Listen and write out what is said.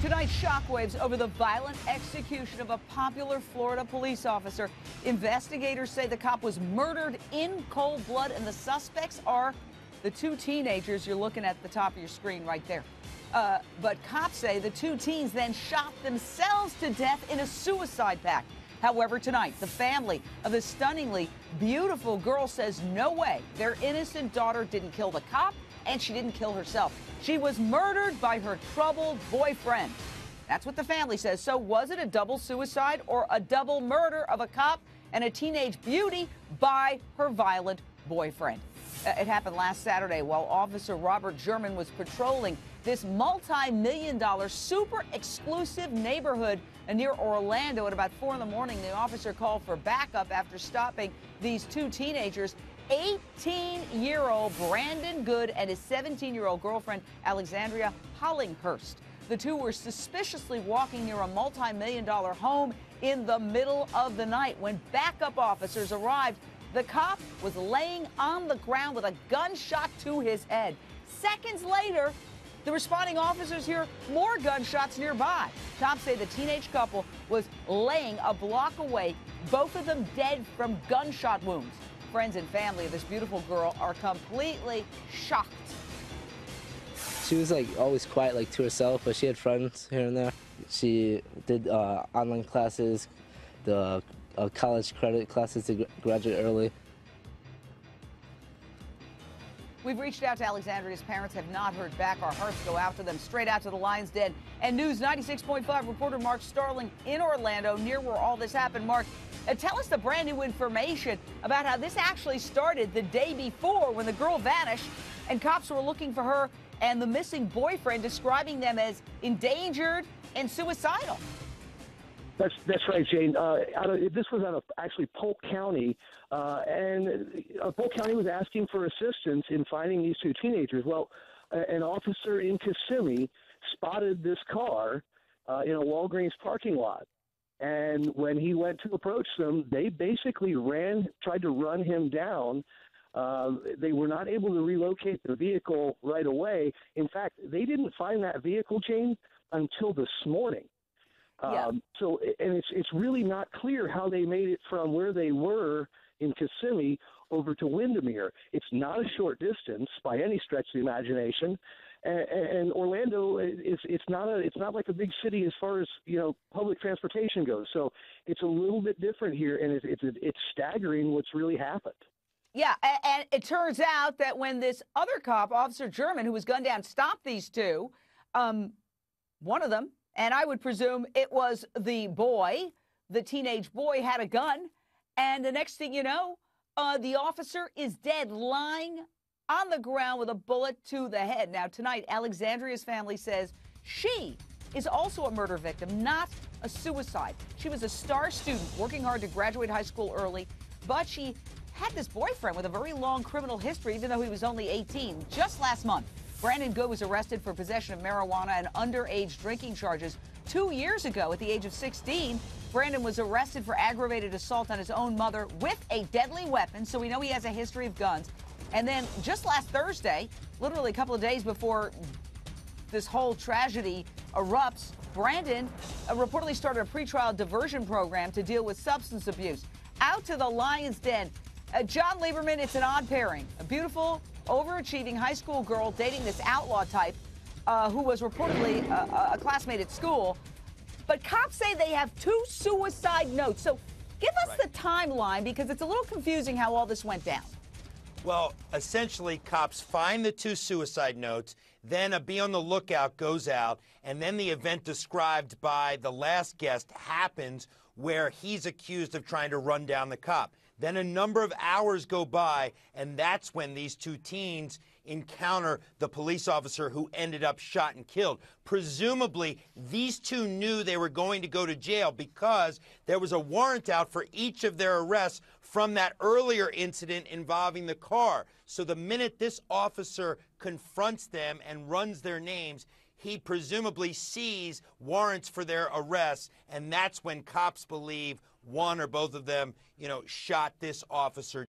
Tonight, shockwaves over the violent execution of a popular Florida police officer. Investigators say the cop was murdered in cold blood, and the suspects are the two teenagers you're looking at the top of your screen right there. But cops say the two teens then shot themselves to death in a suicide pact. However, tonight, the family of the stunningly beautiful girl says no way their innocent daughter didn't kill the cop, and she didn't kill herself. She was murdered by her troubled boyfriend. That's what the family says. So was it a double suicide or a double murder of a cop and a teenage beauty by her violent boyfriend? It happened last Saturday while Officer Robert German was patrolling this multi-million-dollar, super exclusive neighborhood near Orlando. At about 4 in the morning, the officer called for backup after stopping these two teenagers, 18-year-old Brandon Good and his 17-year-old girlfriend, Alexandria Hollinghurst. The two were suspiciously walking near a multi-million-dollar home in the middle of the night. When backup officers arrived, the cop was laying on the ground with a gunshot to his head. Seconds later, the responding officers hear more gunshots nearby. Cops say the teenage couple was laying a block away, both of them dead from gunshot wounds. Friends and family of this beautiful girl are completely shocked. She was always quiet, to herself, but she had friends here and there. She did online classes, the college credit classes to graduate early. We've reached out to Alexandria's parents, have not heard back. Our hearts go out to them. Straight out to the Lion's Den. And News 96.5 reporter Mark Starling in Orlando, near where all this happened. Mark, tell us the brand new information about how this actually started the day before when the girl vanished and cops were looking for her and the missing boyfriend, describing them as endangered and suicidal. That's right, Jane. This was out of actually Polk County, and Polk County was asking for assistance in finding these two teenagers. Well, an officer in Kissimmee spotted this car in a Walgreens parking lot, and when he went to approach them, they basically tried to run him down. They were not able to relocate the vehicle right away. In fact, they didn't find that vehicle, Jane, until this morning. Yeah. And it's really not clear how they made it from where they were in Kissimmee over to Windermere. It's not a short distance by any stretch of the imagination, and Orlando it's not like a big city as far as public transportation goes. So it's a little bit different here, and it's staggering what's really happened. Yeah, and it turns out that when this other cop, Officer German, who was gunned down, stopped these two, one of them, and I would presume it was the teenage boy, had a gun. And the next thing you know, the officer is dead, lying on the ground with a bullet to the head. Now, tonight, Alexandria's family says she is also a murder victim, not a suicide. She was a star student, working hard to graduate high school early, but she had this boyfriend with a very long criminal history, even though he was only 18. Just last month, Brandon Good was arrested for possession of marijuana and underage drinking charges. 2 years ago, at the age of 16, Brandon was arrested for aggravated assault on his own mother with a deadly weapon, so we know he has a history of guns. And then just last Thursday, literally a couple of days before this whole tragedy erupts, Brandon reportedly started a pretrial diversion program to deal with substance abuse. Out to the Lion's Den. John Lieberman, it's an odd pairing. A beautiful, overachieving high school girl dating this outlaw type who was reportedly a classmate at school. But cops say they have 2 suicide notes. So give us the timeline, because it's a little confusing how all this went down. Well, essentially, cops find the 2 suicide notes, then a be on the lookout goes out, and then the event described by the last guest happens where he's accused of trying to run down the cop. Then a number of hours go by, and that's when these 2 teens encounter the police officer who ended up shot and killed. Presumably, these 2 knew they were going to go to jail because there was a warrant out for each of their arrests from that earlier incident involving the car. So the minute this officer confronts them and runs their names, he presumably sees warrants for their arrests, and that's when cops believe one or both of them, shot this officer.